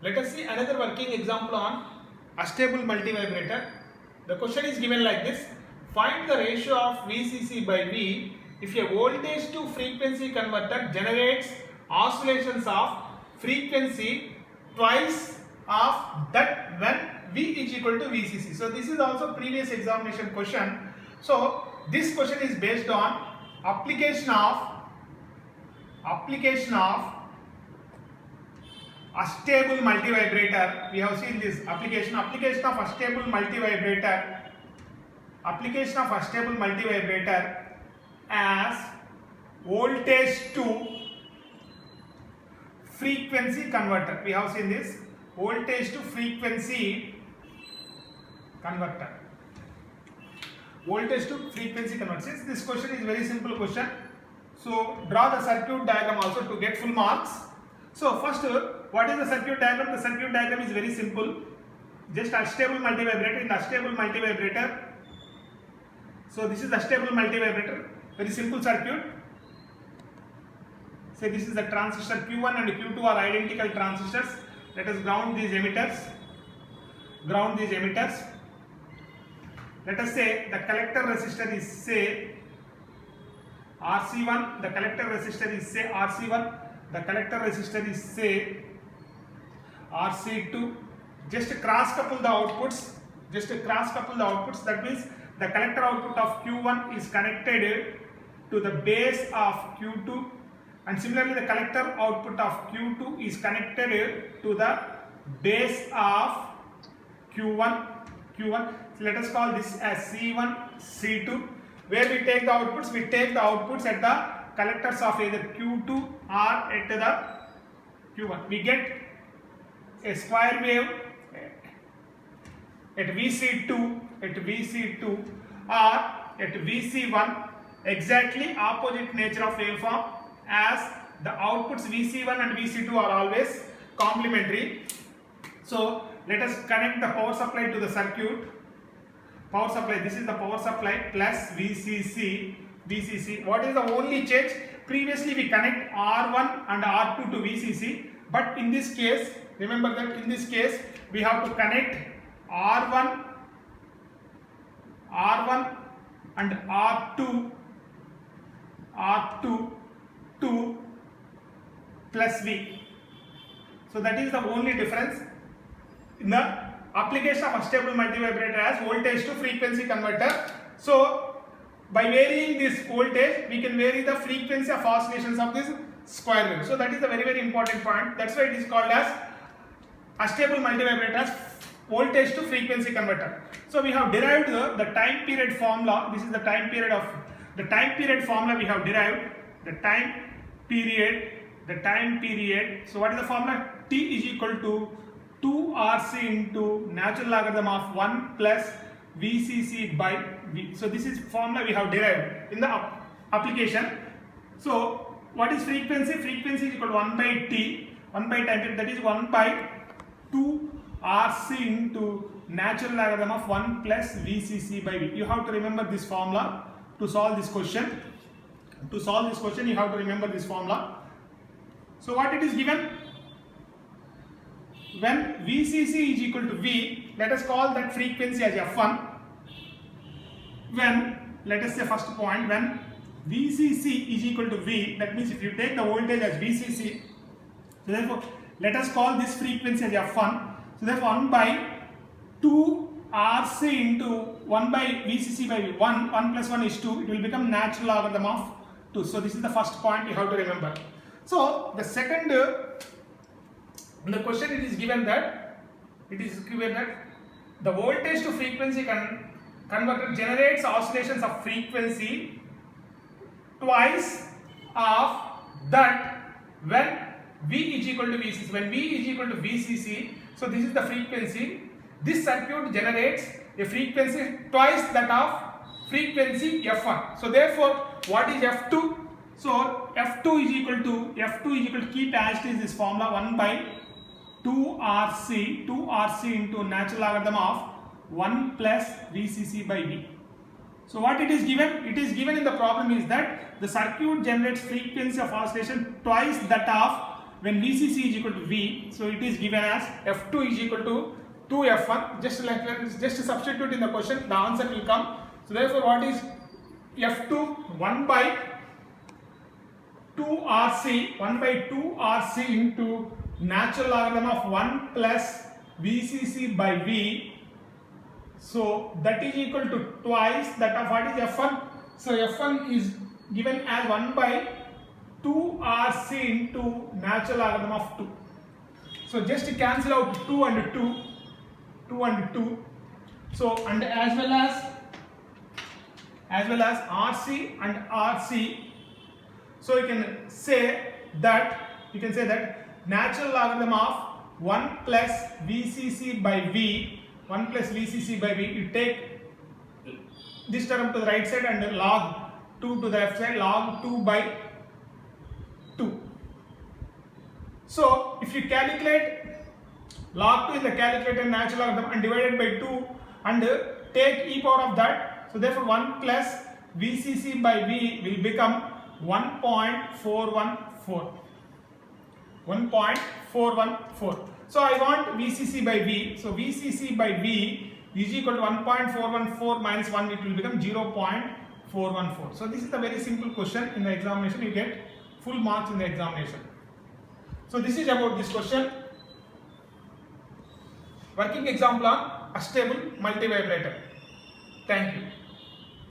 Let us see another working example on astable multivibrator. The question is given like this. Find the ratio of VCC by V if a voltage to frequency converter generates oscillations of frequency twice of that when V is equal to VCC. So this is also previous examination question. So this question is based on application of a stable multivibrator. We have seen this application of a stable multivibrator as voltage to frequency converter. We have seen this voltage to frequency converter. Voltage to frequency converter. Since this question is very simple question, so draw the circuit diagram also to get full marks. So first, what is the circuit diagram? The circuit diagram is very simple. Just a stable multivibrator. In the stable multivibrator, so this is the stable multivibrator. Very simple circuit. Say this is the transistor Q1 and Q2 are identical transistors. Let us ground these emitters. Let us say the collector resistor is say RC1. The collector resistor is say RC1. The collector resistor is say RC2. Just cross couple the outputs. That means the collector output of Q1 is connected to the base of Q2, and similarly the collector output of Q2 is connected to the base of Q1. So let us call this as C1, C2. Where we take the outputs? We take the outputs at the collectors of either Q2 or at the Q1. We get a square wave at VC2 or at VC1, exactly opposite nature of waveform, as the outputs VC1 and VC2 are always complementary. So let us connect the power supply to the circuit. Power supply, this is the power supply plus VCC. What is the only change? Previously we connect R1 and R2 to VCC, but in this case, remember that in this case we have to connect R1 and R2 to plus V. So that is the only difference in the application of a stable multivibrator as voltage to frequency converter. So by varying this voltage, we can vary the frequency of oscillations of this square wave. So that is a very, very important point. That's why it is called as a stable multivibrator as voltage to frequency converter. So we have derived the time period formula. This is the time period formula we have derived. The time period. So what is the formula? T is equal to 2RC into natural logarithm of 1 plus VCC by V. So this is formula we have derived in the application. So what is frequency? Frequency is equal to 1 by T, 1 by time period, that is 1 by 2RC into natural logarithm of 1 plus VCC by V. You have to remember this formula to solve this question. You have to remember this formula. So what it is given? When VCC is equal to V, let us call that frequency as F1. When, let us say first point, when VCC is equal to V, that means if you take the voltage as VCC, so therefore let us call this frequency as F1. So therefore 1 by 2RC into 1 by VCC by V, 1 plus 1 is 2, it will become natural logarithm of 2. So this is the first point you have to remember. So the second, in the question it is given that the voltage to frequency converter generates oscillations of frequency twice of that when V is equal to VCC. When V is equal to VCC, so this is the frequency. This circuit generates a frequency twice that of frequency F1. So therefore, what is F2? So F2 is equal to keep as it is this formula 1 by 2RC into natural logarithm of 1 plus VCC by V. So what it is given? It is given in the problem is that the circuit generates frequency of oscillation twice that of when VCC is equal to V, so it is given as F2 is equal to 2F1. Just substitute in the question, the answer will come. So therefore, what is F2? 1 by 2 RC, 1 by 2 RC into natural logarithm of 1 plus VCC by V. So that is equal to twice that of what is F1. So F1 is given as 1 by 2 RC into natural logarithm of 2. So just cancel out 2 and 2, 2 and 2. So and as well as RC and RC. So you can say that natural logarithm of 1 plus VCC by V, 1 plus VCC by V, you take this term to the right side and log 2 to the left side, log 2 by 2. So if you calculate log 2 in the calculator natural logarithm and divided by 2 and take e power of that, so therefore 1 plus VCC by V will become 1.414. 1.414. So I want VCC by V. So VCC by V is equal to 1.414 minus 1, it will become 0.414. So this is a very simple question. In the examination you get full marks in the examination. So this is about this question. Working example on astable multivibrator. Thank you.